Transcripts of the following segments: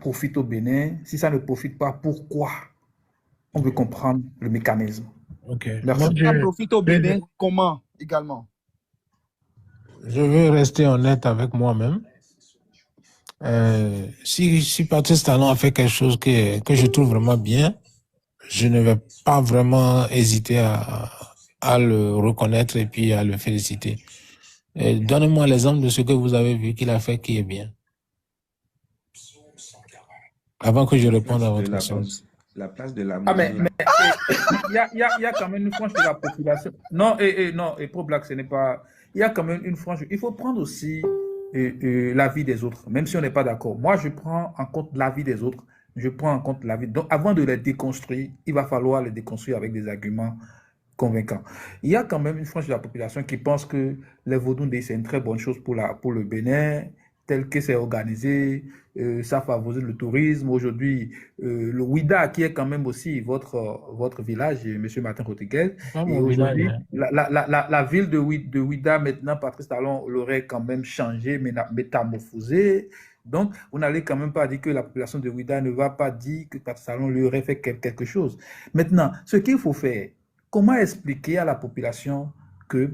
profite au Bénin? Si ça ne profite pas, pourquoi? On veut comprendre le mécanisme. Ok. Merci. Ça profite au Bénin comment également? Je veux rester honnête avec moi-même. Si Patrice Talon a fait quelque chose que je trouve vraiment bien, je ne vais pas vraiment hésiter à le reconnaître et puis à le féliciter. Donnez-moi l'exemple de ce que vous avez vu qu'il a fait qui est bien. Avant que je réponde à votre question. La place de la Ah, musique. mais il y a quand même une frange de la population. Non, non, et pour Black, ce n'est pas. Il y a quand même une frange. Il faut prendre aussi l'avis des autres, même si on n'est pas d'accord. Moi, je prends en compte l'avis des autres. Je prends en compte l'avis. Donc, avant de les déconstruire, il va falloir les déconstruire avec des arguments convaincants. Il y a quand même une frange de la population qui pense que les Vodou-Ndé, c'est une très bonne chose pour le Bénin, tel que c'est organisé. Ça favorise le tourisme. Aujourd'hui, le Ouida, qui est quand même aussi votre village, M. Martin Rodriguez, et aujourd'hui, la ville de Ouida, maintenant, Patrice Talon l'aurait quand même changé, métamorphosé. Donc, vous n'allez quand même pas dire que la population de Ouida ne va pas dire que Patrice Talon lui aurait fait quelque chose. Maintenant, ce qu'il faut faire, comment expliquer à la population que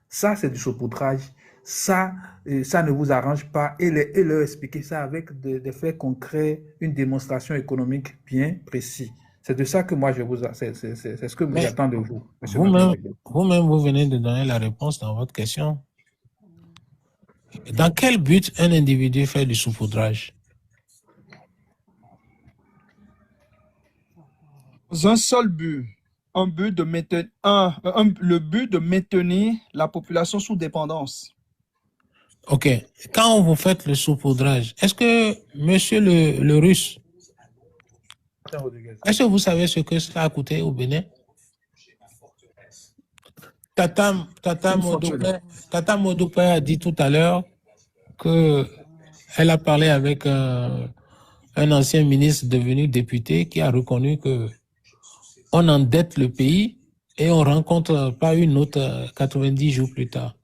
ça, c'est du saupoudrage, ça ne vous arrange pas, et leur expliquer ça avec des faits concrets, une démonstration économique bien précise. C'est de ça que moi, c'est ce que j'attends de vous. Vous-même, vous venez de donner la réponse dans votre question. Dans quel but un individu fait du saupoudrage? Un seul but. Le but de maintenir la population sous dépendance. Ok. Quand vous faites le saupoudrage, est-ce que monsieur le Russe, est-ce que vous savez ce que cela a coûté au Bénin? Tata Modope a dit tout à l'heure qu'elle a parlé avec un ancien ministre devenu député qui a reconnu que on endette le pays et on rencontre pas une autre 90 jours plus tard.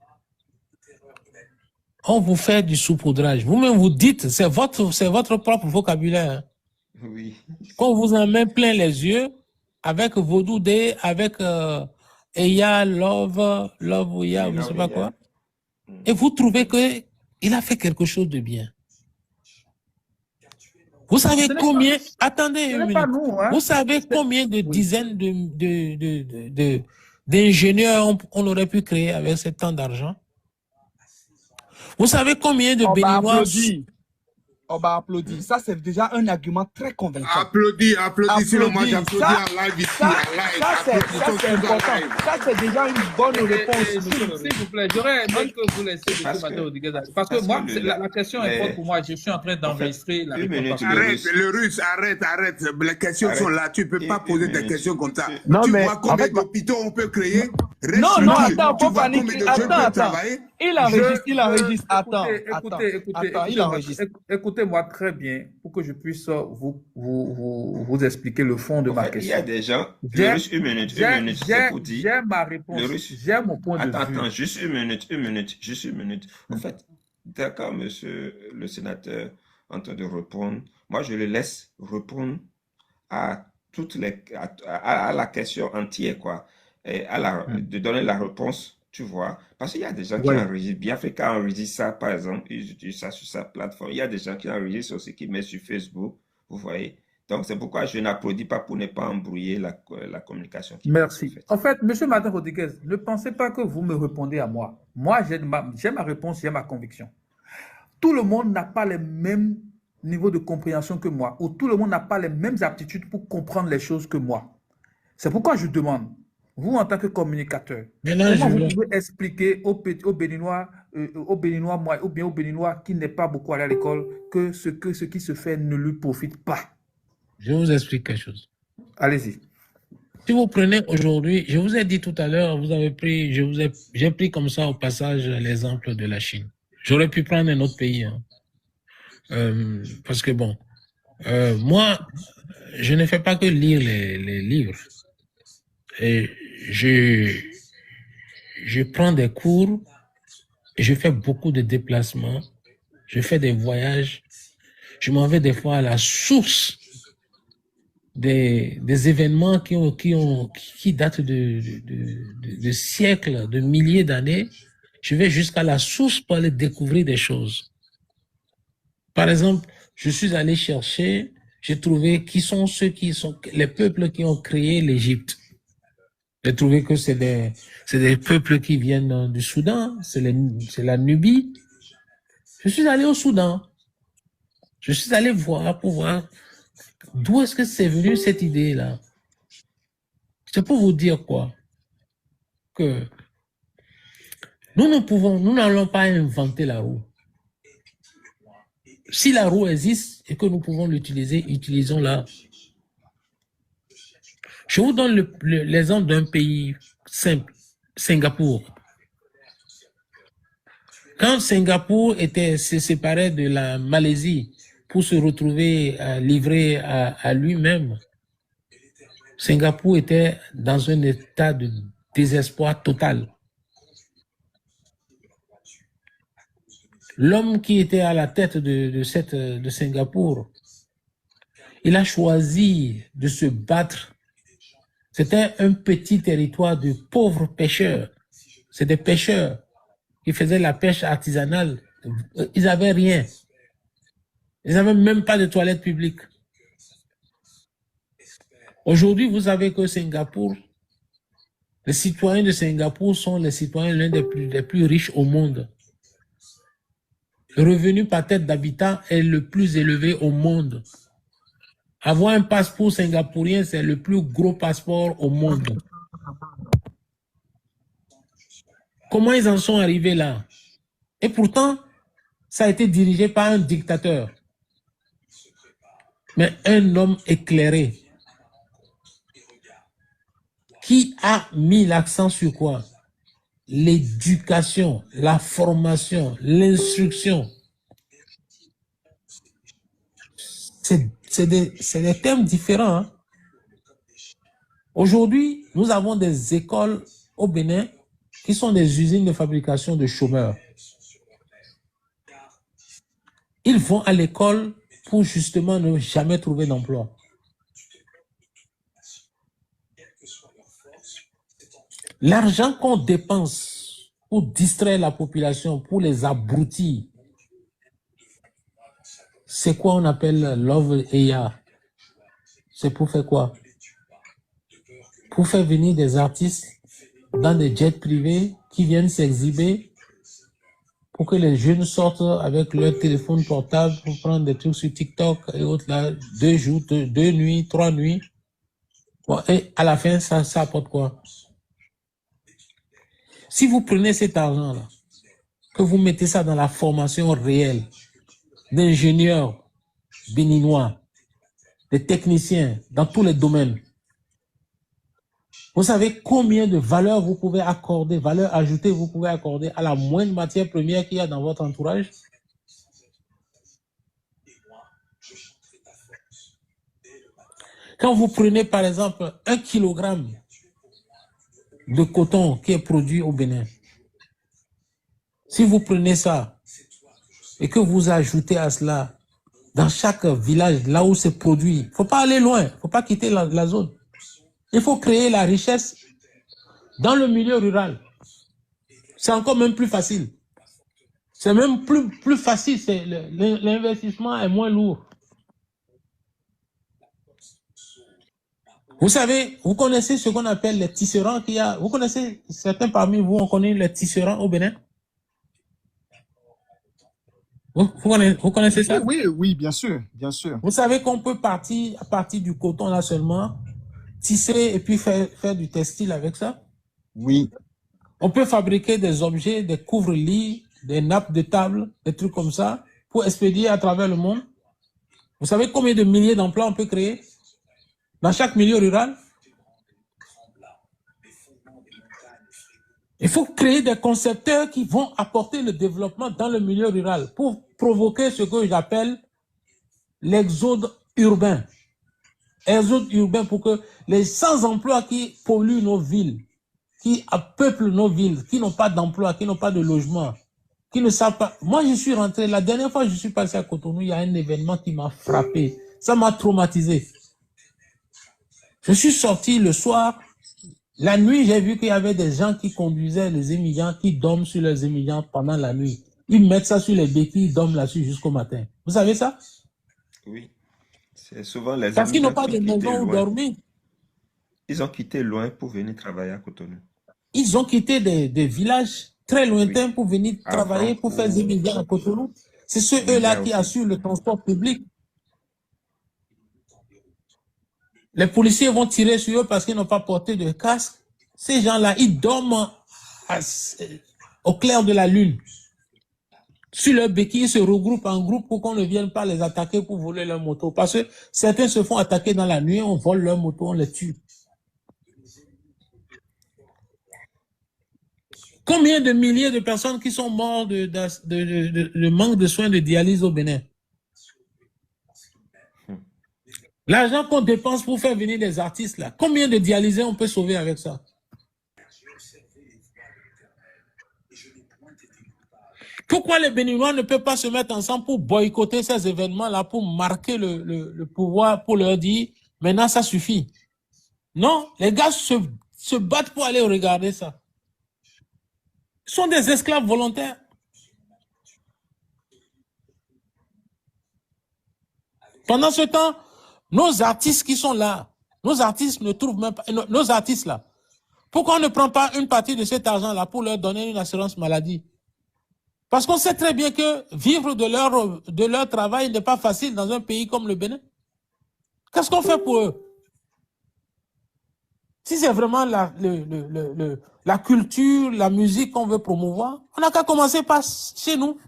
On vous fait du saupoudrage. Vous-même vous dites, c'est votre propre vocabulaire. Hein. Oui. Qu'on vous en met plein les yeux avec Vodou-Ndé, avec Eya, Love, Ouya, je ne sais pas quoi. Et vous trouvez qu'il a fait quelque chose de bien. Vous savez combien, attendez une minute, vous savez combien de dizaines d'ingénieurs on aurait pu créer avec ce temps d'argent? Vous savez combien de Béninois... On va applaudir. Ça, c'est déjà un argument très convaincant. Applaudis, sinon moi j'applaudis en live ici. Ça, c'est important. Ça, c'est déjà une bonne réponse. S'il vous plaît, j'aurais aimé que vous laissiez M. Matteo Rodriguez. Parce que moi, la question est forte pour moi. Je suis en train d'enregistrer la réponse. Arrête, le Russe, arrête. Les questions sont là. Tu ne peux pas poser des questions comme ça. Non, tu mais vois combien d'hôpitaux on peut créer? Non, attends, faut paniquer. Attends. Il enregistre. Attends, il enregistre. Écoutez-moi très bien pour que je puisse vous expliquer le fond de ma question. Il y a des gens... une minute, c'est pour dire... J'ai ma réponse, j'ai mon point de vue. Attends, juste une minute. En fait, d'accord, monsieur le sénateur, en train de répondre. Moi, je le laisse répondre à la question entière, quoi. Et de donner la réponse, tu vois. Parce qu'il y a des gens qui enregistrent. Biafrica enregistre ça, par exemple, ils utilisent ça sur sa plateforme. Il y a des gens qui enregistrent aussi, qui mettent sur Facebook, vous voyez. Donc, c'est pourquoi je n'applaudis pas pour ne pas embrouiller la communication. Merci. En fait, M. Martin Rodriguez, ne pensez pas que vous me répondez à moi. Moi, j'ai ma réponse, j'ai ma conviction. Tout le monde n'a pas les mêmes niveaux de compréhension que moi, ou tout le monde n'a pas les mêmes aptitudes pour comprendre les choses que moi. C'est pourquoi je demande, vous, en tant que communicateur, comment vous pouvez expliquer aux Béninois, moi, ou bien aux Béninois qui n'est pas beaucoup allé à l'école, que ce qui se fait ne lui profite pas? Je vous explique quelque chose. Allez-y. Si vous prenez aujourd'hui, je vous ai dit tout à l'heure, j'ai pris comme ça au passage l'exemple de la Chine. J'aurais pu prendre un autre pays. Hein. Parce que bon, moi, je ne fais pas que lire les livres. Et je prends des cours, et je fais beaucoup de déplacements, je fais des voyages, je m'en vais des fois à la source des événements qui datent de siècles, de milliers d'années. Je vais jusqu'à la source pour aller découvrir des choses. Par exemple, je suis allé chercher, j'ai trouvé qui sont les peuples qui ont créé l'Égypte. J'ai trouvé que c'est des peuples qui viennent du Soudan, c'est la Nubie. Je suis allé au Soudan. Je suis allé voir pour voir d'où est-ce que c'est venu cette idée-là. C'est pour vous dire quoi? Que nous n'allons pas inventer la roue. Si la roue existe et que nous pouvons l'utiliser, utilisons-la. Je vous donne l'exemple d'un pays simple, Singapour. Quand Singapour se séparait de la Malaisie pour se retrouver livré à lui-même, Singapour était dans un état de désespoir total. L'homme qui était à la tête de Singapour, il a choisi de se battre. C'était un petit territoire de pauvres pêcheurs. C'est des pêcheurs qui faisaient la pêche artisanale. Ils n'avaient rien. Ils n'avaient même pas de toilettes publiques. Aujourd'hui, vous savez que Singapour, les citoyens de Singapour sont les citoyens l'un des plus riches au monde. Le revenu par tête d'habitant est le plus élevé au monde. Avoir un passeport singapourien, c'est le plus gros passeport au monde. Comment ils en sont arrivés là? Et pourtant, ça a été dirigé par un dictateur. Mais un homme éclairé qui a mis l'accent sur quoi? L'éducation, la formation, l'instruction. C'est des thèmes différents. Hein? Aujourd'hui, nous avons des écoles au Bénin qui sont des usines de fabrication de chômeurs. Ils vont à l'école pour justement ne jamais trouver d'emploi. L'argent qu'on dépense pour distraire la population, pour les abrutir, c'est quoi on appelle Love AI? C'est pour faire quoi? Pour faire venir des artistes dans des jets privés qui viennent s'exhiber pour que les jeunes sortent avec leur téléphone portable pour prendre des trucs sur TikTok et autres là, 2 jours, 2 nuits, 3 nuits. Bon, et à la fin, ça apporte quoi? Si vous prenez cet argent-là, que vous mettez ça dans la formation réelle d'ingénieurs béninois, des techniciens dans tous les domaines, vous savez combien de valeur vous pouvez accorder, valeur ajoutée vous pouvez accorder à la moindre matière première qu'il y a dans votre entourage? Quand vous prenez par exemple 1 kilogramme de coton qui est produit au Bénin, si vous prenez ça et que vous ajoutez à cela dans chaque village, là où c'est produit, il ne faut pas aller loin, il ne faut pas quitter la zone. Il faut créer la richesse dans le milieu rural. C'est encore même plus facile. C'est même plus facile, l'investissement est moins lourd. Vous savez, vous connaissez ce qu'on appelle les tisserands qu'il y a. Vous connaissez, certains parmi vous, on connaît les tisserands au Bénin? Vous connaissez ça? Oui, bien sûr, bien sûr. Vous savez qu'on peut partir à partir du coton là seulement, tisser et puis faire du textile avec ça? Oui. On peut fabriquer des objets, des couvre-lits, des nappes de table, des trucs comme ça, pour expédier à travers le monde. Vous savez combien de milliers d'emplois on peut créer dans chaque milieu rural? Il faut créer des concepteurs qui vont apporter le développement dans le milieu rural pour provoquer ce que j'appelle l'exode urbain. Exode urbain pour que les sans-emploi qui polluent nos villes, qui peuplent nos villes, qui n'ont pas d'emploi, qui n'ont pas de logement, qui ne savent pas. Moi, je suis rentré, la dernière fois que je suis passé à Cotonou, il y a un événement qui m'a frappé. Ça m'a traumatisé. Je suis sorti le soir. La nuit, j'ai vu qu'il y avait des gens qui conduisaient les émigrants, qui dorment sur les émigrants pendant la nuit. Ils mettent ça sur les béquilles, ils dorment là-dessus jusqu'au matin. Vous savez ça? Oui, c'est souvent les Parce qu'ils n'ont immigrants pas qui de ont quitté maison où loin. dormir. Ils ont quitté loin pour venir travailler à Cotonou. Ils ont quitté des villages très Oui, lointains pour venir travailler, pour faire des Avrancourt, émigrants à Cotonou. C'est ceux-là Ouidah qui aussi. assurent le transport public. Les policiers vont tirer sur eux parce qu'ils n'ont pas porté de casque. Ces gens-là, ils dorment au clair de la lune. Sur leur béquille, ils se regroupent en groupe pour qu'on ne vienne pas les attaquer pour voler leur moto. Parce que certains se font attaquer dans la nuit, on vole leur moto, on les tue. Combien de milliers de personnes qui sont mortes de manque de soins de dialyse au Bénin? L'argent qu'on dépense pour faire venir des artistes, là, combien de dialysés on peut sauver avec ça? Pourquoi les Béninois ne peuvent pas se mettre ensemble pour boycotter ces événements-là, pour marquer le pouvoir, pour leur dire, maintenant ça suffit? Non, les gars se battent pour aller regarder ça. Ils sont des esclaves volontaires. Pendant ce temps, nos artistes qui sont là, nos artistes ne trouvent même pas, nos artistes là, pourquoi on ne prend pas une partie de cet argent-là pour leur donner une assurance maladie? Parce qu'on sait très bien que vivre de leur travail n'est pas facile dans un pays comme le Bénin. Qu'est-ce qu'on fait pour eux? Si c'est vraiment la culture, la musique qu'on veut promouvoir, on n'a qu'à commencer par chez nous.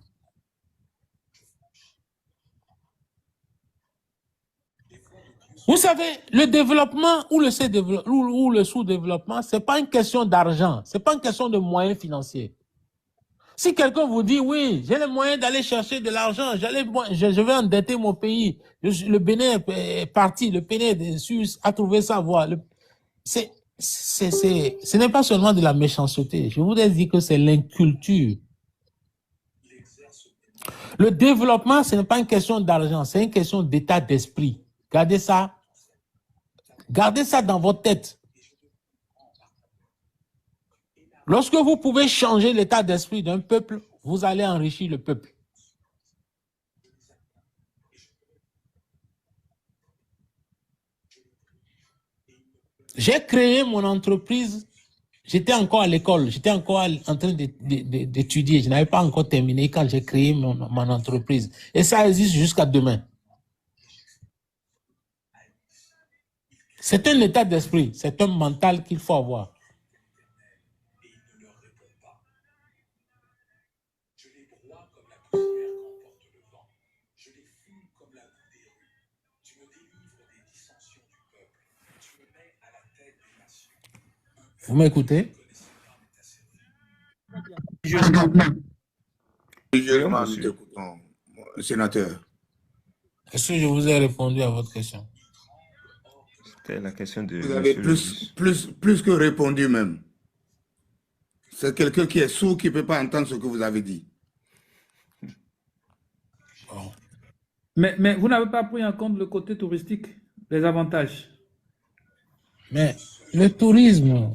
Vous savez, le développement ou le sous-développement, ce n'est pas une question d'argent, ce n'est pas une question de moyens financiers. Si quelqu'un vous dit, oui, j'ai les moyens d'aller chercher de l'argent, je vais endetter mon pays, le Bénin est parti, le Bénin a trouvé sa voie. Ce n'est pas seulement de la méchanceté. Je voudrais dire que c'est l'inculture. Le développement, ce n'est pas une question d'argent, c'est une question d'état d'esprit. Gardez ça dans votre tête. Lorsque vous pouvez changer l'état d'esprit d'un peuple, vous allez enrichir le peuple. J'ai créé mon entreprise, j'étais encore à l'école, j'étais encore en train d'étudier, je n'avais pas encore terminé quand j'ai créé mon entreprise. Et ça existe jusqu'à demain. C'est un état d'esprit, c'est un mental qu'il faut avoir. Vous m'écoutez? Nous t'écoutons, sénateur. Est-ce que je vous ai répondu à votre question? C'était la question de Vous avez plus que répondu même. C'est quelqu'un qui est sourd qui ne peut pas entendre ce que vous avez dit. Bon. Mais vous n'avez pas pris en compte le côté touristique, les avantages. Mais le tourisme,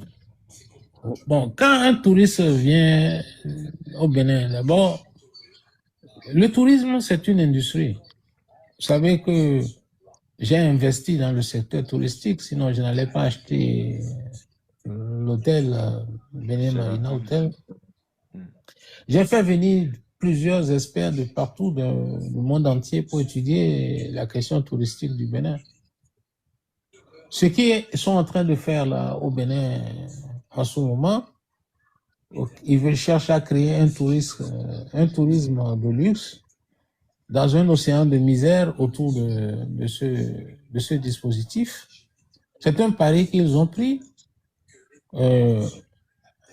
bon, quand un touriste vient au Bénin, d'abord, le tourisme, c'est une industrie. Vous savez que j'ai investi dans le secteur touristique, sinon je n'allais pas acheter l'hôtel, Bénin Marina Hotel. J'ai fait venir plusieurs experts de partout, du monde entier, pour étudier la question touristique du Bénin. Ce qu'ils sont en train de faire là au Bénin en ce moment, ils veulent chercher à créer un tourisme de luxe dans un océan de misère autour de ce dispositif. C'est un pari qu'ils ont pris.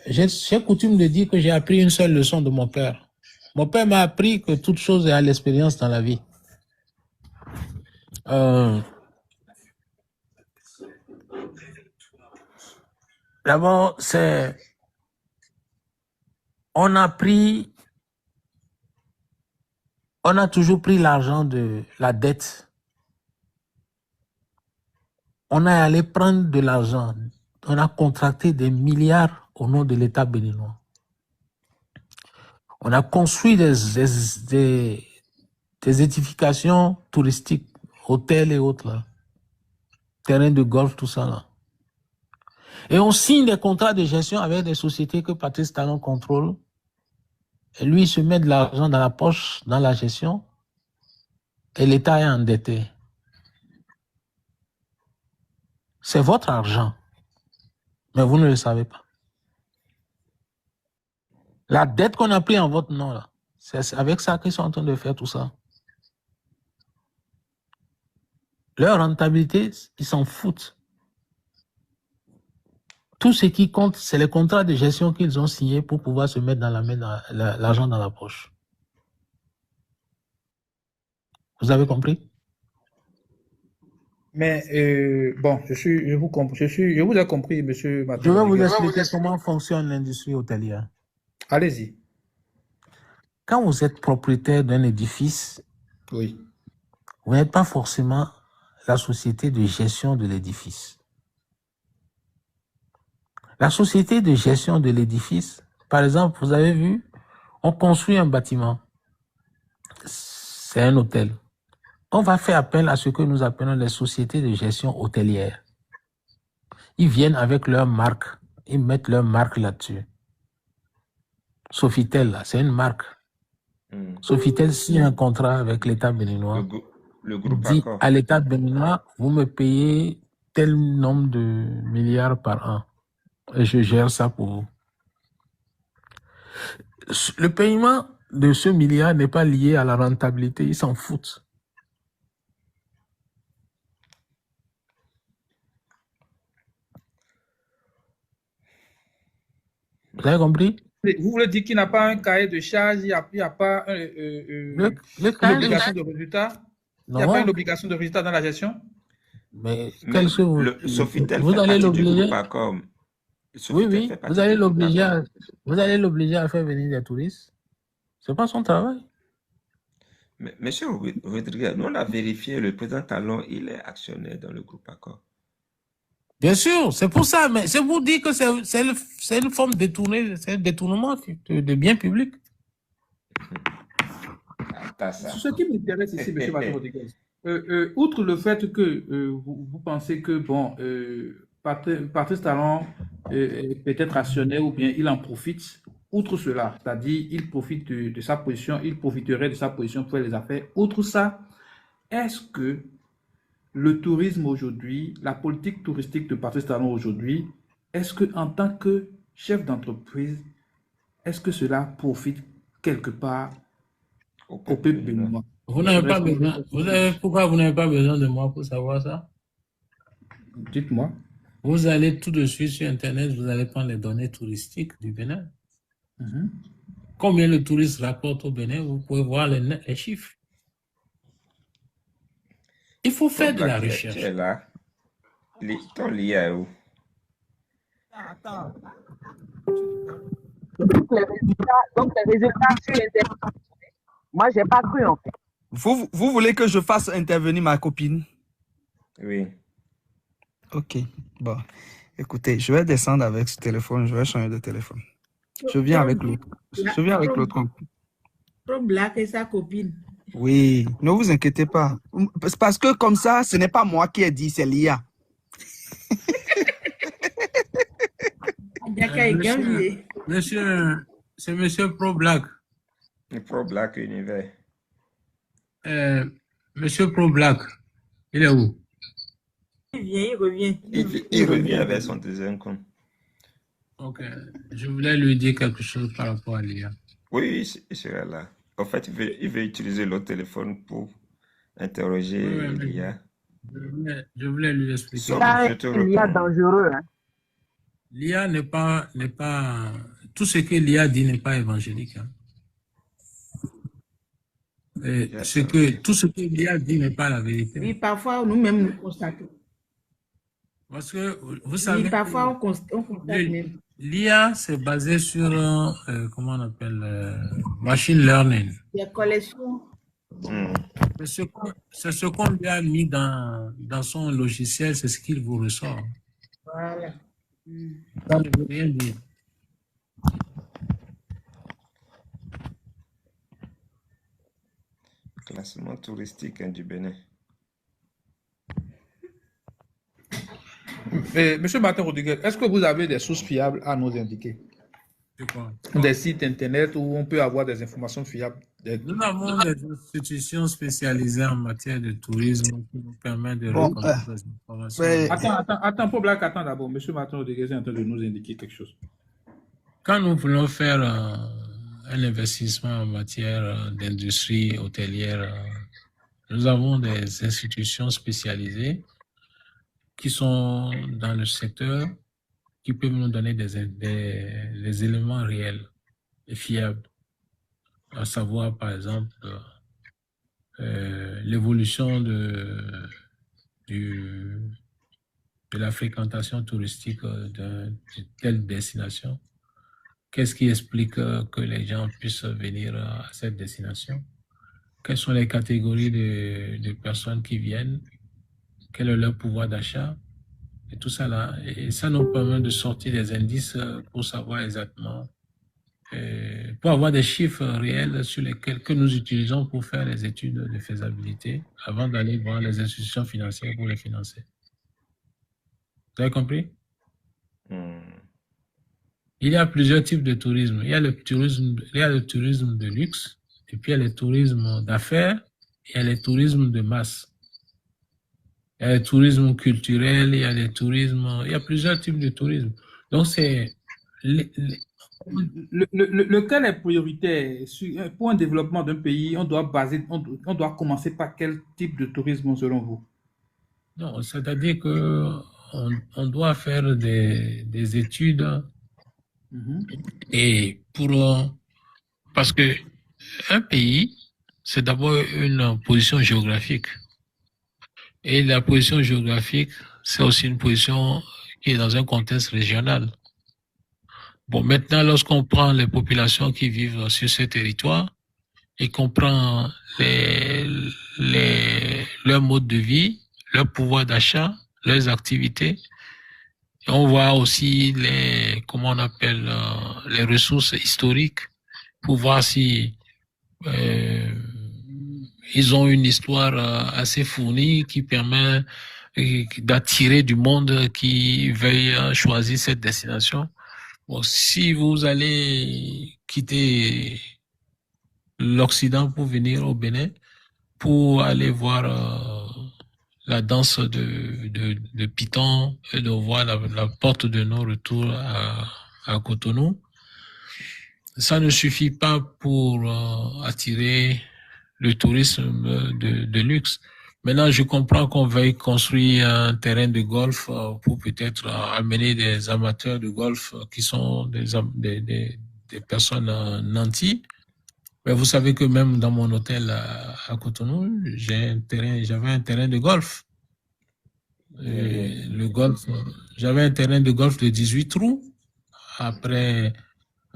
J'ai coutume de dire que j'ai appris une seule leçon de mon père. Mon père m'a appris que toute chose est à l'expérience dans la vie. D'abord, on a pris On a toujours pris l'argent de la dette. On est allé prendre de l'argent. On a contracté des milliards au nom de l'État béninois. On a construit des édifications touristiques, hôtels et autres, là. Terrains de golf, tout ça, là. Et on signe des contrats de gestion avec des sociétés que Patrice Talon contrôle. Et lui, il se met de l'argent dans la poche, dans la gestion. Et l'État est endetté. C'est votre argent. Mais vous ne le savez pas. La dette qu'on a prise en votre nom, là, c'est avec ça qu'ils sont en train de faire tout ça. Leur rentabilité, ils s'en foutent. Tout ce qui compte, c'est les contrats de gestion qu'ils ont signés pour pouvoir se mettre dans la main l'argent dans la poche. Vous avez compris? Mais bon, je vous ai compris, monsieur Je Mathieu vais vous Rodriguez. expliquer comment fonctionne l'industrie hôtelière. Allez-y. Quand vous êtes propriétaire d'un édifice, Oui. vous n'êtes pas forcément la société de gestion de l'édifice. La société de gestion de l'édifice, par exemple, vous avez vu, on construit un bâtiment. C'est un hôtel. On va faire appel à ce que nous appelons les sociétés de gestion hôtelière. Ils viennent avec leur marque. Ils mettent leur marque là-dessus. Sofitel, là, c'est une marque. Sofitel signe un contrat avec l'État béninois. Le groupe Dit Accor. à l'État béninois, vous me payez tel nombre de milliards par an. Et je gère ça pour vous. Le paiement de ce milliard n'est pas lié à la rentabilité. Ils s'en foutent. Vous avez compris? Vous voulez dire qu'il n'a pas un cahier de charge, il n'y a pas Le une cahier de obligation charge- de résultat? Il n'y a pas une Non, obligation de résultat dans la gestion? mais Mais quel que vous, le Sofitel vous fait allez partie du l'obliger. groupe Accor. Oui, Sofitel oui, fait vous partie allez du groupe l'obliger Accor. vous allez l'obliger à faire venir des touristes. C'est pas son travail. Mais monsieur Rodriguez, nous on a vérifié, le président Talon, il est actionnaire dans le groupe Accor. Bien sûr, c'est pour ça, mais c'est pour dire que c'est une forme détournée, c'est un détournement de biens publics. T'as ça. Ce qui m'intéresse ici, M. Mathieu Rodriguez, outre le fait que vous pensez que bon, Patrice Talon est peut-être actionnaire ou bien il en profite, outre cela, c'est-à-dire il profite de sa position, il profiterait de sa position pour faire les affaires. Outre ça, est-ce que le tourisme aujourd'hui, la politique touristique de Patrice Talon aujourd'hui, est-ce que en tant que chef d'entreprise, est-ce que cela profite quelque part Au au peuple peuple béninois. béninois? Vous n'avez pas besoin, pourquoi vous n'avez pas besoin de moi pour savoir ça? Dites-moi. Vous allez tout de suite sur Internet, vous allez prendre les données touristiques du Bénin. Mhm. Combien le touriste rapporte au Bénin, vous pouvez voir les chiffres. Il faut faire de la Tu recherche. es là. Ton lien est où? Donc les résultats sur Internet, moi, j'ai pas cru en fait. Vous voulez que je fasse intervenir ma copine? Oui. Ok, bon. Écoutez, je vais descendre avec ce téléphone, je vais changer de téléphone. Je viens avec l'autre. Je viens avec l'autre. Pro Black et sa copine. Oui, ne vous inquiétez pas. C'est parce que comme ça, ce n'est pas moi qui ai dit, c'est l'IA. Monsieur, c'est Monsieur Pro Black. Le Pro Black Univers. Monsieur Pro Black, il est où? Il vient, il revient. Il revient avec son deuxième compte. Ok, je voulais lui dire quelque chose par rapport à l'IA. Oui, il sera là. En fait, il veut utiliser l'autre téléphone pour interroger Oui, mais l'IA. je voulais lui expliquer. Sauf Là, je te il y a réponds. dangereux. Hein. L'IA n'est pas, tout ce que l'IA dit n'est pas évangélique. Hein. Et tout ce que l'IA dit n'est pas la vérité. Oui, parfois, nous-mêmes, nous constatons. Parce que, vous savez, Oui, parfois, on constate même. l'IA, c'est basé sur, comment on appelle, machine learning. Des collections. Hmm. C'est ce qu'on lui a mis dans son logiciel, c'est ce qu'il vous ressort. Voilà. Ça ne veut rien dire. Classement touristique du Bénin. Monsieur Martin Rodriguez, est-ce que vous avez des sources fiables à nous indiquer? C'est quoi? Des sites internet où on peut avoir des informations fiables? Nous avons des institutions spécialisées en matière de tourisme qui nous permettent de Bon, reconnaître des informations. mais- Attends, pour Black, attends d'abord. Monsieur Martin Rodriguez est en train de nous indiquer quelque chose. Quand nous voulons faire un investissement en matière d'industrie hôtelière, nous avons des institutions spécialisées qui sont dans le secteur, qui peuvent nous donner des éléments réels et fiables. À savoir, par exemple, l'évolution de la fréquentation touristique de telle destination. Qu'est-ce qui explique que les gens puissent venir à cette destination? Quelles sont les catégories de personnes qui viennent? Quel est leur pouvoir d'achat? Et tout ça là. Et ça nous permet de sortir des indices pour savoir exactement, pour avoir des chiffres réels sur lesquels que nous utilisons pour faire les études de faisabilité avant d'aller voir les institutions financières pour les financer. Vous avez compris? Il y a plusieurs types de tourisme. Il y a le tourisme de luxe, et puis il y a le tourisme d'affaires, et il y a le tourisme de masse. Il y a le tourisme culturel, il y a plusieurs types de tourisme. Donc c'est Lequel est prioritaire pour un développement d'un pays? On doit commencer par quel type de tourisme selon vous? Non, c'est-à-dire que on doit faire des études et parce que un pays, c'est d'abord une position géographique. Et la position géographique, c'est aussi une position qui est dans un contexte régional. Bon, maintenant, lorsqu'on prend les populations qui vivent sur ce territoire et qu'on prend leur mode de vie, leur pouvoir d'achat, leurs activités, et on voit aussi comment on appelle, les ressources historiques pour voir si ils ont une histoire assez fournie qui permet d'attirer du monde qui veuille choisir cette destination. Bon, si vous allez quitter l'Occident pour venir au Bénin, pour aller voir la danse de Python et de voir la porte de non-retour à Cotonou, ça ne suffit pas pour attirer le tourisme de luxe. Maintenant, je comprends qu'on veuille construire un terrain de golf pour peut-être amener des amateurs de golf qui sont des personnes nantis. Mais vous savez que même dans mon hôtel à Cotonou, j'avais un terrain de golf. J'avais un terrain de golf de 18 trous. Après,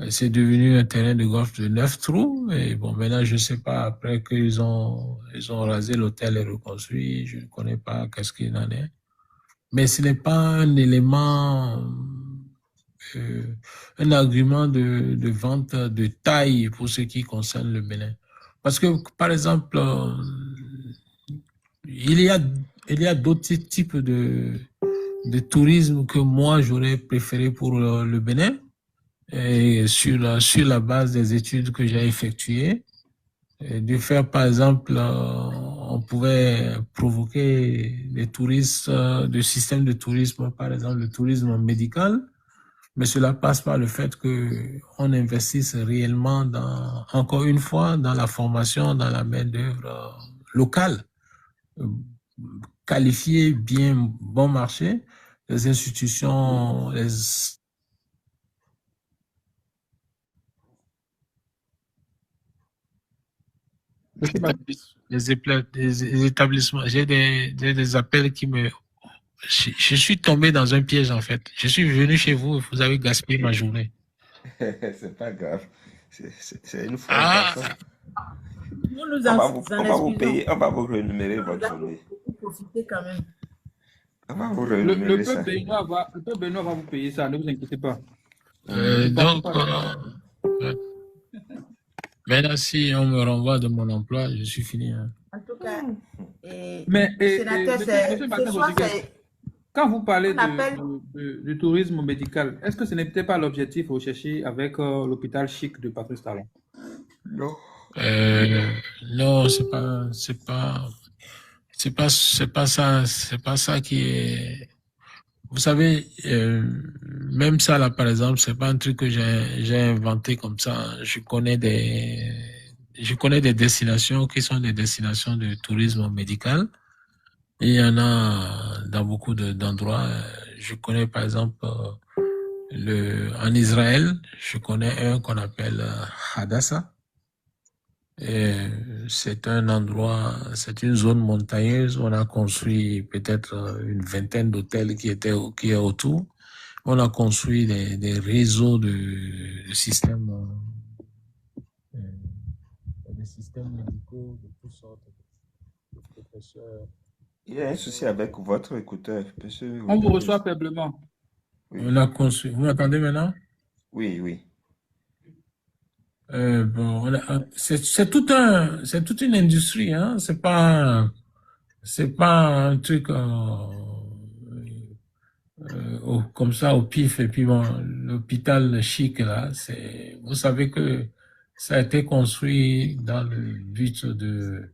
c'est devenu un terrain de golf de 9 trous. Et bon, maintenant, je ne sais pas, après qu'ils ont rasé l'hôtel et reconstruit, je ne connais pas qu'est-ce qu'il en est. Mais ce n'est pas un élément, un argument de vente de taille pour ce qui concerne le Bénin. Parce que, par exemple, il y a d'autres types de tourisme que moi, j'aurais préféré pour le Bénin. Et sur la base des études que j'ai effectuées, de faire par exemple, on pouvait provoquer des touristes, de systèmes de tourisme, par exemple le tourisme médical, mais cela passe par le fait que on investisse réellement encore une fois, dans la formation, dans la main-d'œuvre locale, qualifiée, bien bon marché, les institutions, les établissements, j'ai des appels qui me... Je suis tombé dans un piège en fait. Je suis venu chez vous et vous avez gaspillé ma journée. C'est pas grave. C'est une fois. Nous nous On en, va vous excusons. payer, on va vous rémunérer Nous votre allons journée. beaucoup profiter quand même. On va vous Le rémunérer peuple ça. béninois va vous payer ça, ne vous inquiétez pas. Ne pensez Donc, pas. maintenant, si on me renvoie de mon emploi, je suis fini. Hein. En tout cas, Mais, sénateur, monsieur ce Martin soir, Rodriguez, quand vous parlez on appelle... de tourisme médical, est-ce que ce n'était pas l'objectif recherché avec l'hôpital chic de Patrice Talon? Non. Non, c'est pas ça qui est. Vous savez, même ça là, par exemple, c'est pas un truc que j'ai inventé comme ça. Je connais des destinations qui sont des destinations de tourisme médical. Et il y en a dans beaucoup d'endroits. Je connais par exemple en Israël, je connais un qu'on appelle Hadassah. C'est un endroit, c'est une zone montagneuse. On a construit peut-être une vingtaine d'hôtels qui est autour. On a construit des réseaux de systèmes, des systèmes médicaux de toutes sortes, de professeurs. Il y a un souci avec votre écouteur, monsieur On vous Rodriguez. reçoit faiblement. Oui, On a construit. Vous m'entendez maintenant? oui, oui. Bon, c'est toute une industrie, hein. C'est pas un truc comme ça au pif. Et puis bon, l'hôpital chic là, vous savez que ça a été construit dans le but de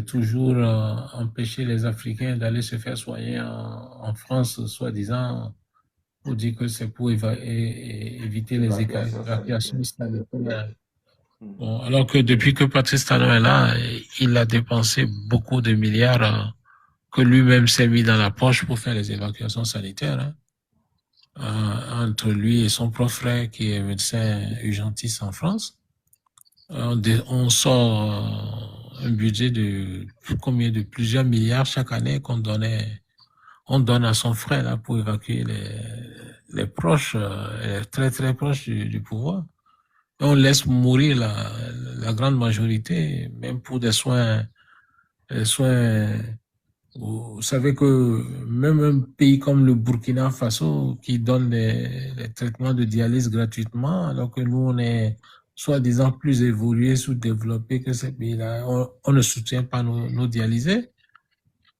toujours empêcher les Africains d'aller se faire soigner en France, soi-disant, pour dire que c'est pour éviter les évacuations sanitaires. Bon, alors que depuis que Patrice Talon est là, il a dépensé beaucoup de milliards que lui-même s'est mis dans la poche pour faire les évacuations sanitaires. Hein. Entre lui et son propre frère qui est médecin urgentiste en France, on sort un budget de plusieurs milliards chaque année on donne à son frère là pour évacuer les proches, les très très proches du pouvoir. On laisse mourir la grande majorité, même pour des soins. Vous savez que même un pays comme le Burkina Faso qui donne les traitements de dialyse gratuitement, alors que nous on est soi-disant plus évolués, sous-développés que ces pays-là, on ne soutient pas nos dialysés.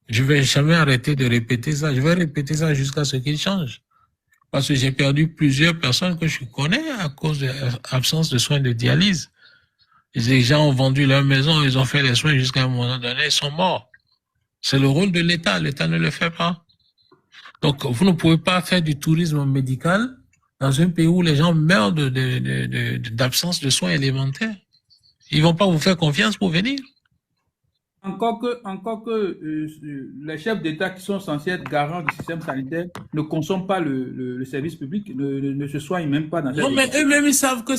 Je vais jamais arrêter de répéter ça. Je vais répéter ça jusqu'à ce qu'il change. Parce que j'ai perdu plusieurs personnes que je connais à cause de l'absence de soins de dialyse. Les gens ont vendu leur maison, ils ont fait les soins jusqu'à un moment donné, ils sont morts. C'est le rôle de l'État. L'État ne le fait pas. Donc, vous ne pouvez pas faire du tourisme médical dans un pays où les gens meurent d'absence de soins élémentaires. Ils vont pas vous faire confiance pour venir. Encore que les chefs d'État qui sont censés être garants du système sanitaire ne consomment pas le service public, ne se soignent même pas dans Non, mais eux-mêmes, ils savent que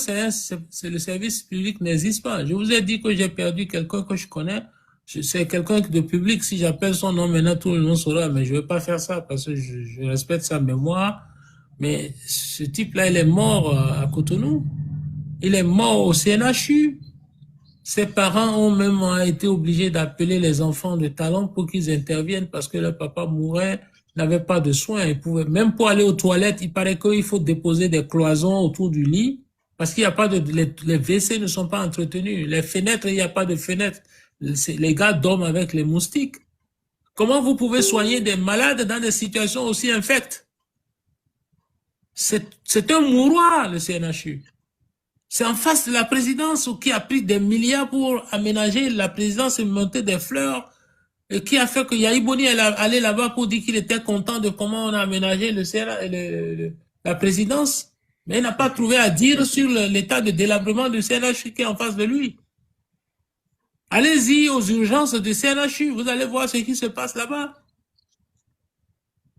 le service public n'existe pas. Je vous ai dit que j'ai perdu quelqu'un que je connais. C'est quelqu'un de public. Si j'appelle son nom maintenant, tout le monde saura. Mais je vais pas faire ça parce que je respecte sa mémoire. Mais ce type-là, il est mort à Cotonou. Il est mort au CNHU. Ses parents ont même été obligés d'appeler les enfants de Talon pour qu'ils interviennent parce que leur papa mourait, n'avait pas de soins. Il pouvait, même pour aller aux toilettes, il paraît qu'il faut déposer des cloisons autour du lit parce qu'il n'y a pas les WC ne sont pas entretenus. Les fenêtres, il n'y a pas de fenêtres. Les gars dorment avec les moustiques. Comment vous pouvez soigner des malades dans des situations aussi infectes? C'est un mouroir, le CNHU. C'est en face de la présidence qui a pris des milliards pour aménager la présidence et monter des fleurs et qui a fait que Yahi Boni est allé là-bas pour dire qu'il était content de comment on a aménagé la présidence. Mais il n'a pas trouvé à dire sur l'état de délabrement du CNHU qui est en face de lui. Allez-y aux urgences du CNHU, vous allez voir ce qui se passe là-bas.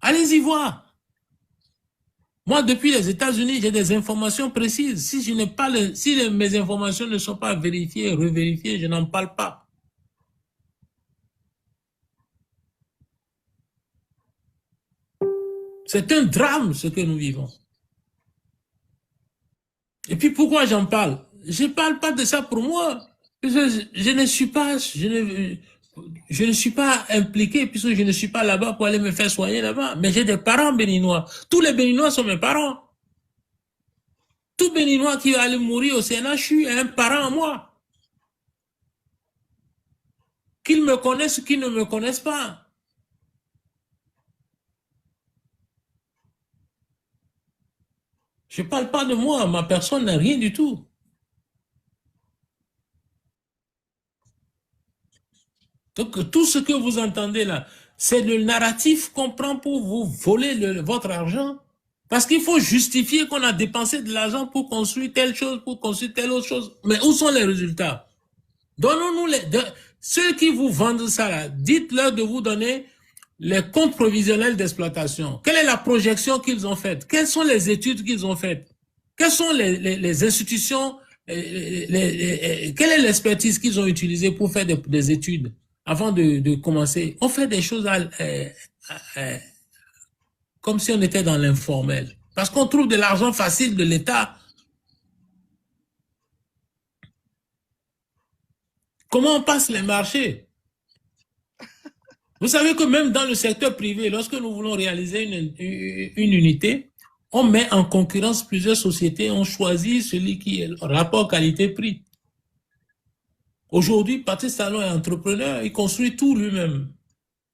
Allez-y voir. Moi, depuis les États-Unis, j'ai des informations précises. Si mes informations ne sont pas vérifiées, revérifiées, je n'en parle pas. C'est un drame ce que nous vivons. Et puis pourquoi j'en parle? Je ne parle pas de ça pour moi. Je ne suis pas, je ne suis pas impliqué puisque je ne suis pas là-bas pour aller me faire soigner là-bas. Mais j'ai des parents béninois. Tous les béninois sont mes parents. Tout béninois qui va aller mourir au CNHU est un parent à moi. Qu'ils me connaissent ou qu'ils ne me connaissent pas. Je ne parle pas de moi, ma personne n'a rien du tout. Donc tout ce que vous entendez là, c'est le narratif qu'on prend pour vous voler votre argent. Parce qu'il faut justifier qu'on a dépensé de l'argent pour construire telle chose, pour construire telle autre chose. Mais où sont les résultats? Donnons-nous ceux qui vous vendent ça là, dites-leur de vous donner les comptes provisionnels d'exploitation. Quelle est la projection qu'ils ont faite? Quelles sont les études qu'ils ont faites? Quelles sont les institutions, quelle est l'expertise qu'ils ont utilisée pour faire des études avant de commencer? On fait des choses comme si on était dans l'informel. Parce qu'on trouve de l'argent facile de l'État. Comment on passe les marchés? Vous savez que même dans le secteur privé, lorsque nous voulons réaliser une unité, on met en concurrence plusieurs sociétés, on choisit celui qui est le rapport qualité-prix. Aujourd'hui, Patrice Talon est entrepreneur, il construit tout lui-même.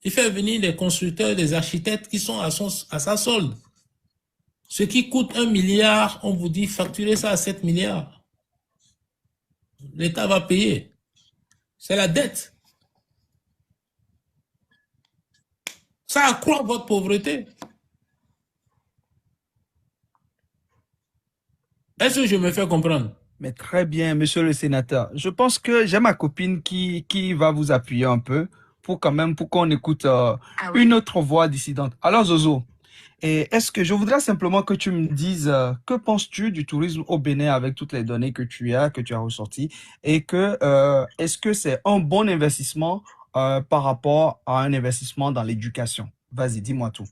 Il fait venir des constructeurs, des architectes qui sont à sa solde. Ce qui coûte 1 milliard, on vous dit facturez ça à 7 milliards. L'État va payer. C'est la dette. Ça accroît votre pauvreté. Est-ce que je me fais comprendre? Mais très bien, monsieur le sénateur. Je pense que j'ai ma copine qui va vous appuyer un peu pour qu'on écoute une autre voix dissidente. Alors Zozo, est-ce que je voudrais simplement que tu me dises que penses-tu du tourisme au Bénin avec toutes les données que tu as ressorties et que est-ce que c'est un bon investissement par rapport à un investissement dans l'éducation? Vas-y, dis-moi tout.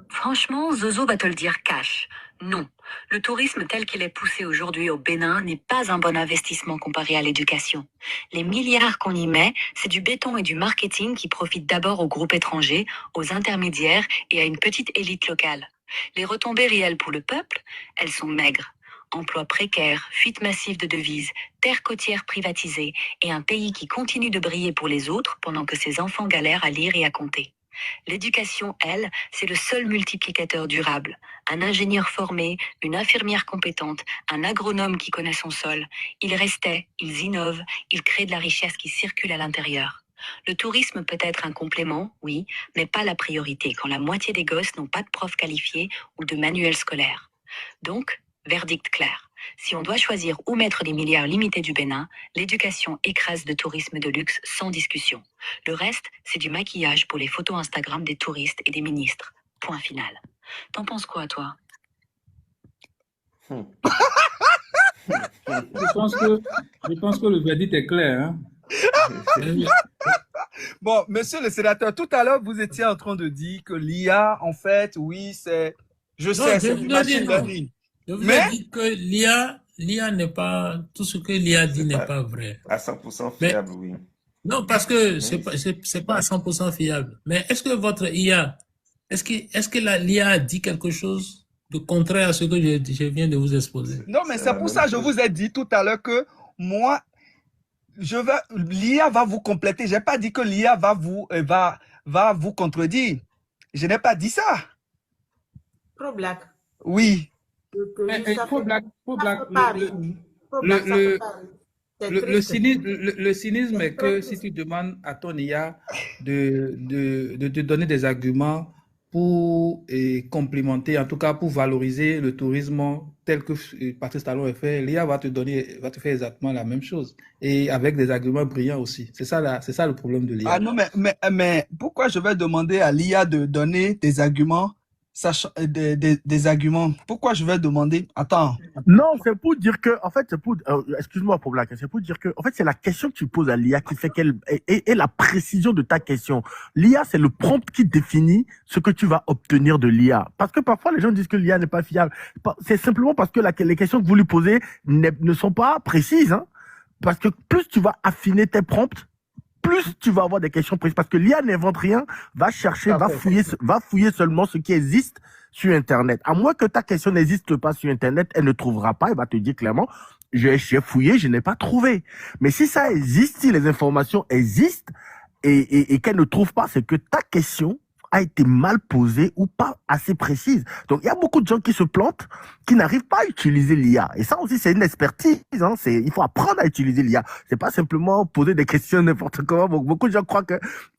Franchement, Zozo va te le dire cash. Non, le tourisme tel qu'il est poussé aujourd'hui au Bénin n'est pas un bon investissement comparé à l'éducation. Les milliards qu'on y met, c'est du béton et du marketing qui profitent d'abord aux groupes étrangers, aux intermédiaires et à une petite élite locale. Les retombées réelles pour le peuple, elles sont maigres. Emplois précaires, fuite massive de devises, terres côtières privatisées et un pays qui continue de briller pour les autres pendant que ses enfants galèrent à lire et à compter. L'éducation, elle, c'est le seul multiplicateur durable. Un ingénieur formé, une infirmière compétente, un agronome qui connaît son sol. Ils restaient, ils innovent, ils créent de la richesse qui circule à l'intérieur. Le tourisme peut être un complément, oui, mais pas la priorité quand la moitié des gosses n'ont pas de profs qualifiés ou de manuels scolaires. Donc, verdict clair. Si on doit choisir où mettre les milliards limités du Bénin, l'éducation écrase de tourisme de luxe sans discussion. Le reste, c'est du maquillage pour les photos Instagram des touristes et des ministres. Point final. T'en penses quoi, toi? Je pense que le verdict est clair. Hein? Bon, monsieur le sénateur, tout à l'heure, vous étiez en train de dire que l'IA, en fait, oui, c'est... Je sais, c'est du machine learning. Je vous ai dit que l'IA n'est pas, tout ce que l'IA dit n'est pas vrai. À 100% fiable, oui. Non, parce que c'est pas à 100% fiable. Mais est-ce que votre IA, est-ce que l'IA a dit quelque chose de contraire à ce que je viens de vous exposer? Non, mais c'est pour ça que je vous ai dit tout à l'heure que moi, l'IA va vous compléter. J'ai pas dit que l'IA va vous contredire. Je n'ai pas dit ça. Pro-Black. Oui. Le cynisme est que si tu demandes à ton IA de te donner des arguments pour complimenter, en tout cas pour valoriser le tourisme tel que Patrice Talon a fait, l'IA va te faire exactement la même chose et avec des arguments brillants aussi. C'est ça le problème de l'IA. Ah non, mais pourquoi je vais demander à l'IA de donner des arguments des arguments. Pourquoi je vais demander? Attends. Non, c'est pour dire que, en fait, c'est pour, excuse-moi pour la question, c'est pour dire que, en fait, c'est la question que tu poses à l'IA qui fait qu'elle, et la précision de ta question. L'IA, c'est le prompt qui définit ce que tu vas obtenir de l'IA. Parce que parfois, les gens disent que l'IA n'est pas fiable. C'est simplement parce que les questions que vous lui posez ne sont pas précises, hein. Parce que plus tu vas affiner tes prompts, plus tu vas avoir des questions précises. Parce que l'IA n'invente rien, va chercher, va fouiller seulement ce qui existe sur Internet. À moins que ta question n'existe pas sur Internet, elle ne trouvera pas, elle va te dire clairement, j'ai fouillé, je n'ai pas trouvé. Mais si ça existe, si les informations existent et qu'elle ne trouve pas, c'est que ta question a été mal posée ou pas assez précise. Donc, il y a beaucoup de gens qui se plantent, qui n'arrivent pas à utiliser l'IA. Et ça aussi, c'est une expertise. Hein. Il faut apprendre à utiliser l'IA. C'est pas simplement poser des questions n'importe comment. Donc, beaucoup de gens croient que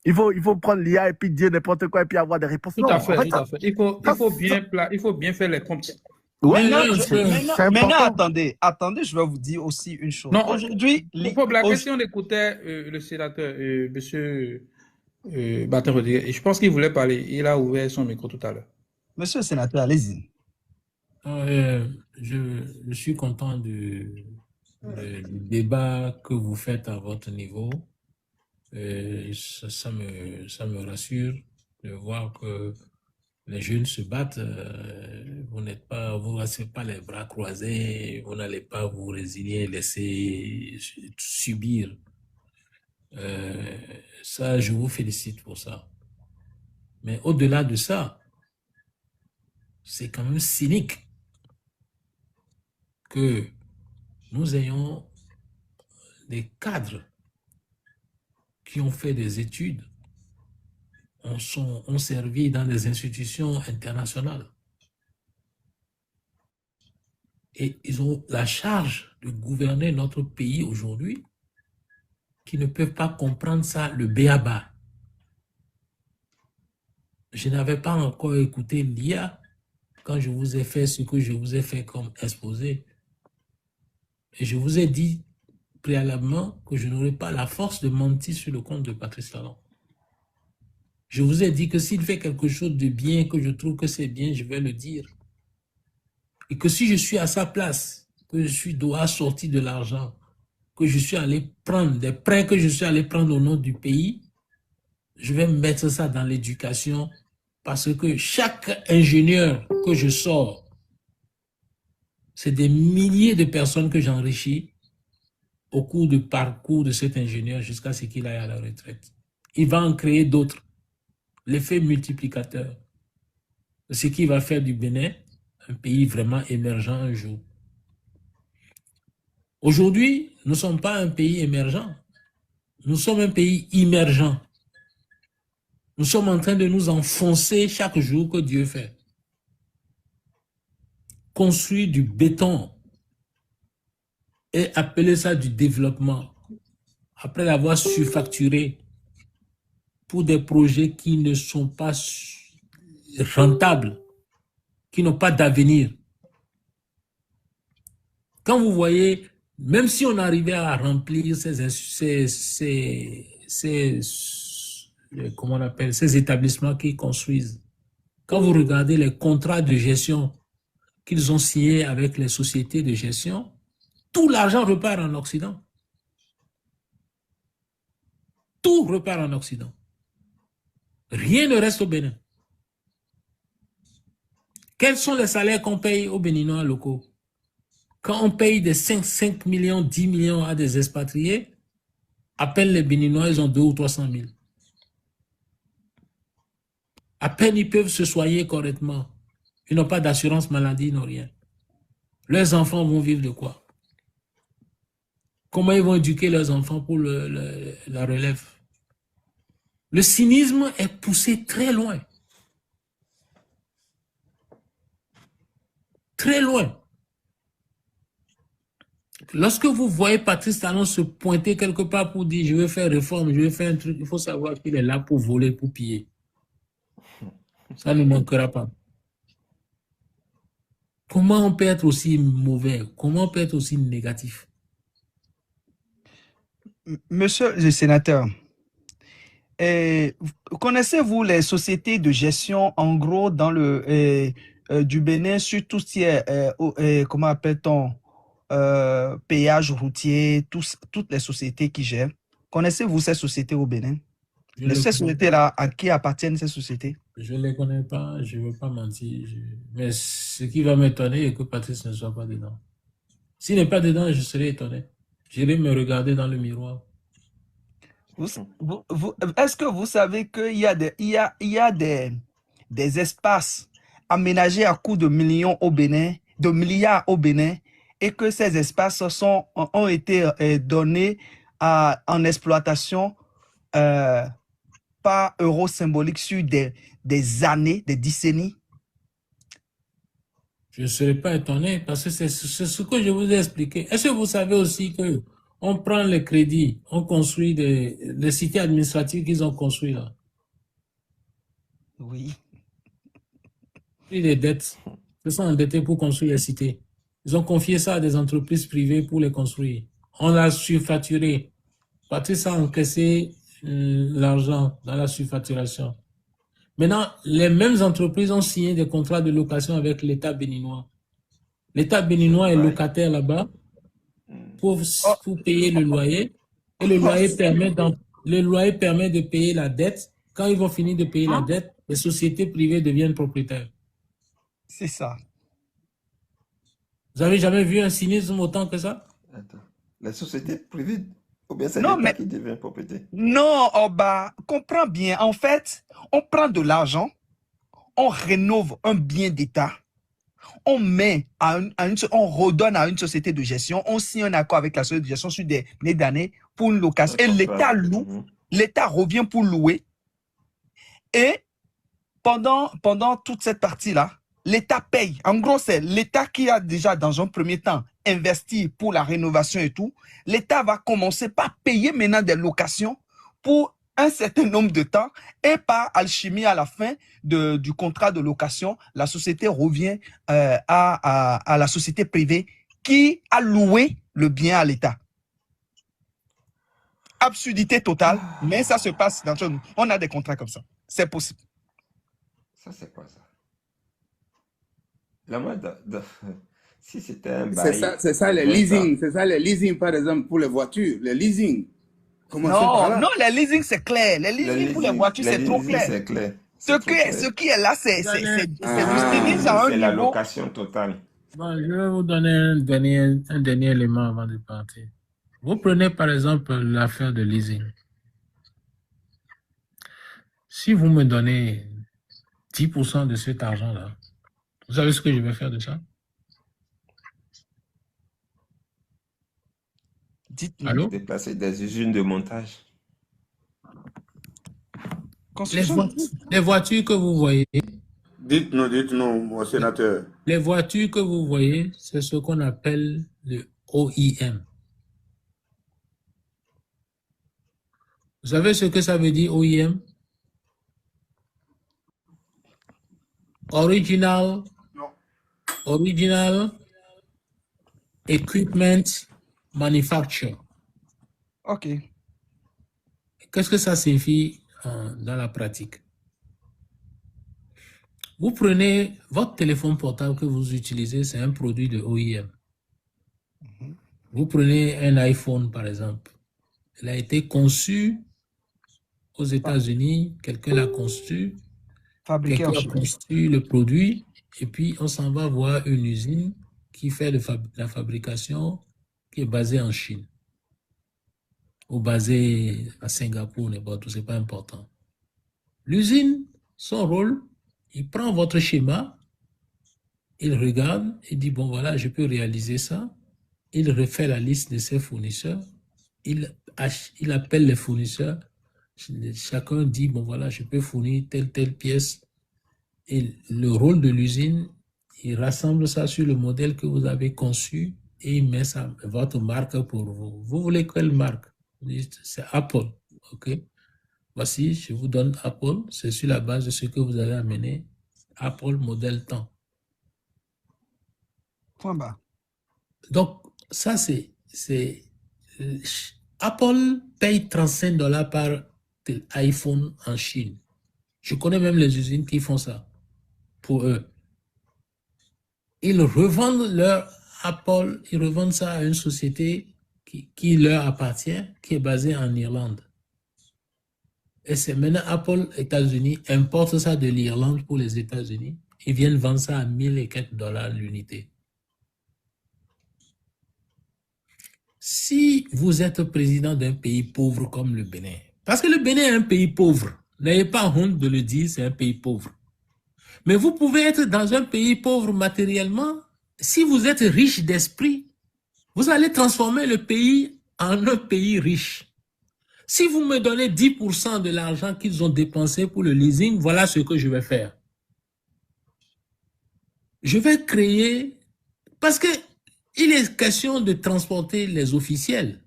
il faut prendre l'IA et puis dire n'importe quoi et puis avoir des réponses. Tout à fait, tout à fait. Il faut bien faire les prompts. Ouais, maintenant, attendez, je vais vous dire aussi une chose. Non, aujourd'hui, la question, on écoutait le sénateur, monsieur Bertin Rodriguez, et je pense qu'il voulait parler. Il a ouvert son micro tout à l'heure. Monsieur le sénateur, allez-y. Je suis content du débat que vous faites à votre niveau. Ça me rassure de voir que les jeunes se battent. Vous ne restez pas les bras croisés, vous n'allez pas vous résigner, laisser subir. Ça, je vous félicite pour ça. Mais au-delà de ça, c'est quand même cynique que nous ayons des cadres qui ont fait des études, ont servi dans des institutions internationales. Et ils ont la charge de gouverner notre pays aujourd'hui, qui ne peuvent pas comprendre ça, le b.a.-ba. Je n'avais pas encore écouté l'IA quand je vous ai fait ce que je vous ai fait comme exposé. Et je vous ai dit préalablement que je n'aurais pas la force de mentir sur le compte de Patrice Talon. Je vous ai dit que s'il fait quelque chose de bien, que je trouve que c'est bien, je vais le dire. Et que si je suis à sa place, que je dois sortir de l'argent, que je suis allé prendre, des prêts que je suis allé prendre au nom du pays, je vais mettre ça dans l'éducation parce que chaque ingénieur que je sors, c'est des milliers de personnes que j'enrichis au cours du parcours de cet ingénieur jusqu'à ce qu'il aille à la retraite. Il va en créer d'autres. L'effet multiplicateur. Ce qui va faire du Bénin un pays vraiment émergent un jour. Aujourd'hui, nous ne sommes pas un pays émergent. Nous sommes un pays immergent. Nous sommes en train de nous enfoncer chaque jour que Dieu fait. Construire du béton et appeler ça du développement, après l'avoir surfacturé pour des projets qui ne sont pas rentables, qui n'ont pas d'avenir. Quand vous voyez, même si on arrivait à remplir comment on appelle, ces établissements qui construisent, quand vous regardez les contrats de gestion qu'ils ont signés avec les sociétés de gestion, tout l'argent repart en Occident. Tout repart en Occident. Rien ne reste au Bénin. Quels sont les salaires qu'on paye aux Béninois locaux? Quand on paye des 5 millions, 10 millions à des expatriés, à peine les Béninois, ils ont 200 ou 300 000. À peine ils peuvent se soigner correctement. Ils n'ont pas d'assurance maladie, ils n'ont rien. Leurs enfants vont vivre de quoi? Comment ils vont éduquer leurs enfants pour la relève? Le cynisme est poussé très loin. Très loin. Lorsque vous voyez Patrice Talon se pointer quelque part pour dire « je vais faire réforme, je vais faire un truc », il faut savoir qu'il est là pour voler, pour piller. Ça ne manquera pas. Comment on peut être aussi mauvais? Comment on peut être aussi négatif? Monsieur le sénateur, Connaissez-vous les sociétés de gestion, en gros, dans du Bénin, sur tout ce qui est, comment appelle-t-on, péage routier, toutes les sociétés qui gèrent? Connaissez-vous ces sociétés au Bénin? Ces sociétés-là, à qui appartiennent ces sociétés? Je ne les connais pas, je ne veux pas mentir. Mais ce qui va m'étonner est que Patrice ne soit pas dedans. S'il n'est pas dedans, je serai étonné. J'irai me regarder dans le miroir. Est-ce que vous savez qu'il y a des espaces aménagés à coût de millions au Bénin, de milliards au Bénin, et que ces espaces ont été donnés en exploitation par euro symbolique sur des années, des décennies? Je ne serais pas étonné parce que c'est ce que je vous ai expliqué. Est-ce que vous savez aussi que on prend les crédits, on construit les cités administratives qu'ils ont construites là? Oui. Puis les dettes, ils sont endettés pour construire les cités. Ils ont confié ça à des entreprises privées pour les construire. On l'a surfacturé. Patrice a encaissé l'argent dans la surfacturation. Maintenant, les mêmes entreprises ont signé des contrats de location avec l'État béninois. L'État béninois est locataire là-bas pour payer le loyer. Et le loyer permet de payer la dette. Quand ils vont finir de payer la dette, les sociétés privées deviennent propriétaires. C'est ça. Vous avez jamais vu un cynisme autant que ça? Attends. Les sociétés privées, ou bien c'est l'État qui devient propriétaire? Non, comprends bien. En fait, on prend de l'argent, on rénove un bien d'État, on redonne à une société de gestion, on signe un accord avec la société de gestion sur des années pour une location. Et l'État loue, l'État revient pour louer. Et pendant toute cette partie-là, l'État paye. En gros, c'est l'État qui a déjà, dans un premier temps, investi pour la rénovation et tout. L'État va commencer par payer maintenant des locations pour un certain nombre de temps, et par alchimie, à la fin du contrat de location, la société revient à la société privée qui a loué le bien à l'État. Absurdité totale, mais ça se passe on a des contrats comme ça. C'est possible. Ça, c'est quoi ça? La mode si c'était un bail. C'est ça les leasing. C'est ça les leasing, par exemple, pour les voitures. Les leasing. Non, les leasing, c'est clair. Les leasing pour les voitures, c'est trop clair. C'est clair. Ce qui est là, c'est du cynisme à un niveau. C'est la location totale. Bon, je vais vous donner un dernier élément avant de partir. Vous prenez par exemple l'affaire de leasing. Si vous me donnez 10% de cet argent-là, vous savez ce que je vais faire de ça? Dites-nous. Allô? Déplacer des usines de montage. Les voitures que vous voyez. Dites-nous, mon sénateur. Les voitures que vous voyez, c'est ce qu'on appelle le OEM. Vous savez ce que ça veut dire, OEM? Original Equipment Manufacture. Ok. Qu'est-ce que ça signifie dans la pratique? Vous prenez votre téléphone portable que vous utilisez, c'est un produit de OEM. Vous prenez un iPhone, par exemple. Il a été conçu aux États-Unis, quelqu'un l'a conçu, quelqu'un a construit le produit, et puis on s'en va voir une usine qui fait la fabrication, qui est basée en Chine, ou basée à Singapour, n'importe où, c'est pas important. L'usine, son rôle, il prend votre schéma, il regarde, il dit, bon voilà, je peux réaliser ça. Il refait la liste de ses fournisseurs, il appelle les fournisseurs, chacun dit, bon voilà, je peux fournir telle pièce. Et le rôle de l'usine, il rassemble ça sur le modèle que vous avez conçu et il met votre marque pour vous. Vous voulez quelle marque? Vous dites, c'est Apple. OK? Voici, je vous donne Apple. C'est sur la base de ce que vous avez amené. Apple modèle temps. Point bas. Donc, ça, c'est Apple paye $35 par iPhone en Chine. Je connais même les usines qui font ça pour eux. Ils revendent leur Apple, ils revendent ça à une société qui leur appartient, qui est basée en Irlande. Et c'est maintenant Apple États-Unis importe ça de l'Irlande pour les États-Unis. Ils viennent vendre ça à 1000 et quelques dollars l'unité. Si vous êtes président d'un pays pauvre comme le Bénin, parce que le Bénin est un pays pauvre, n'ayez pas honte de le dire, c'est un pays pauvre. Mais vous pouvez être dans un pays pauvre matériellement. Si vous êtes riche d'esprit, vous allez transformer le pays en un pays riche. Si vous me donnez 10% de l'argent qu'ils ont dépensé pour le leasing, voilà ce que je vais faire. Je vais créer, parce que il est question de transporter les officiels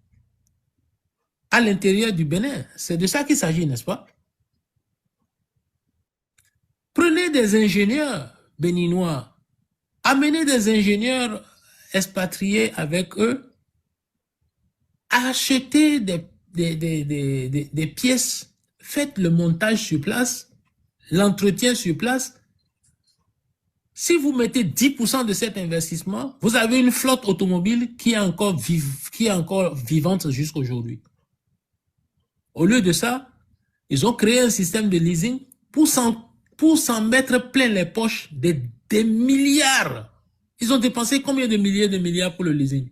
à l'intérieur du Bénin. C'est de ça qu'il s'agit, n'est-ce pas? Prenez des ingénieurs béninois, amenez des ingénieurs expatriés avec eux, achetez des pièces, faites le montage sur place, l'entretien sur place. Si vous mettez 10% de cet investissement, vous avez une flotte automobile qui est encore vivante jusqu'à aujourd'hui. Au lieu de ça, ils ont créé un système de leasing pour s'en mettre plein les poches des milliards. Ils ont dépensé combien de milliers de milliards pour le leasing?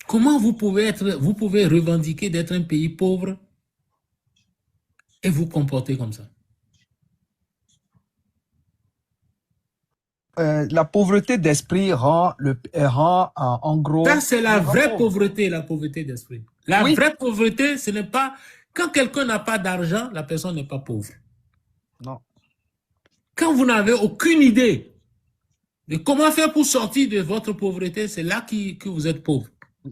Comment vous pouvez revendiquer d'être un pays pauvre et vous comporter comme ça? La pauvreté d'esprit rend en gros... Ça, c'est la vraie pauvreté, la pauvreté d'esprit. La vraie pauvreté, ce n'est pas... Quand quelqu'un n'a pas d'argent, la personne n'est pas pauvre. Non. Quand vous n'avez aucune idée de comment faire pour sortir de votre pauvreté, c'est là que vous êtes pauvre.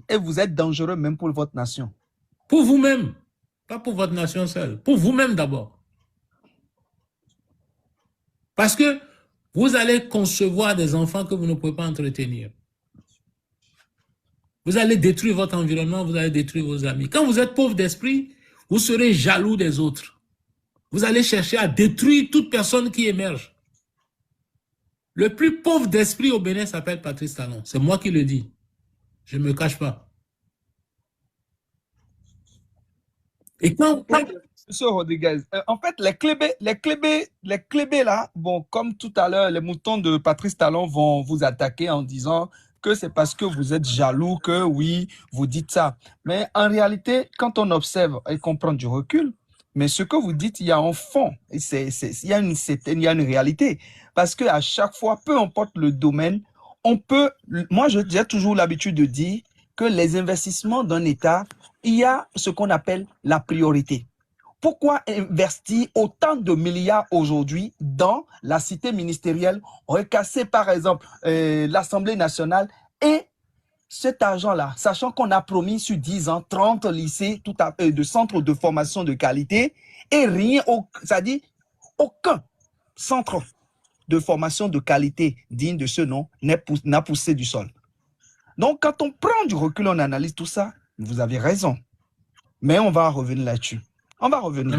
Et vous êtes dangereux même pour votre nation. Pour vous-même. Pas pour votre nation seule. Pour vous-même d'abord. Parce que vous allez concevoir des enfants que vous ne pouvez pas entretenir. Vous allez détruire votre environnement, vous allez détruire vos amis. Quand vous êtes pauvre d'esprit, vous serez jaloux des autres. Vous allez chercher à détruire toute personne qui émerge. Le plus pauvre d'esprit au Bénin s'appelle Patrice Talon. C'est moi qui le dis. Je ne me cache pas. Et quand... Monsieur Rodriguez, en fait, les clébés là, bon, comme tout à l'heure, les moutons de Patrice Talon vont vous attaquer en disant que c'est parce que vous êtes jaloux que oui, vous dites ça. Mais en réalité, quand on observe et qu'on prend du recul, mais ce que vous dites, il y a un fond, il y a une réalité. Parce que à chaque fois, peu importe le domaine, moi j'ai toujours l'habitude de dire que les investissements d'un État, il y a ce qu'on appelle la priorité. Pourquoi investir autant de milliards aujourd'hui dans la cité ministérielle, recasser par exemple l'Assemblée nationale et cet argent-là, sachant qu'on a promis sur 10 ans 30 lycées de centres de formation de qualité et rien, c'est-à-dire aucun centre de formation de qualité digne de ce nom n'a poussé du sol. Donc quand on prend du recul, on analyse tout ça, vous avez raison. Mais on va revenir là-dessus. On va revenir.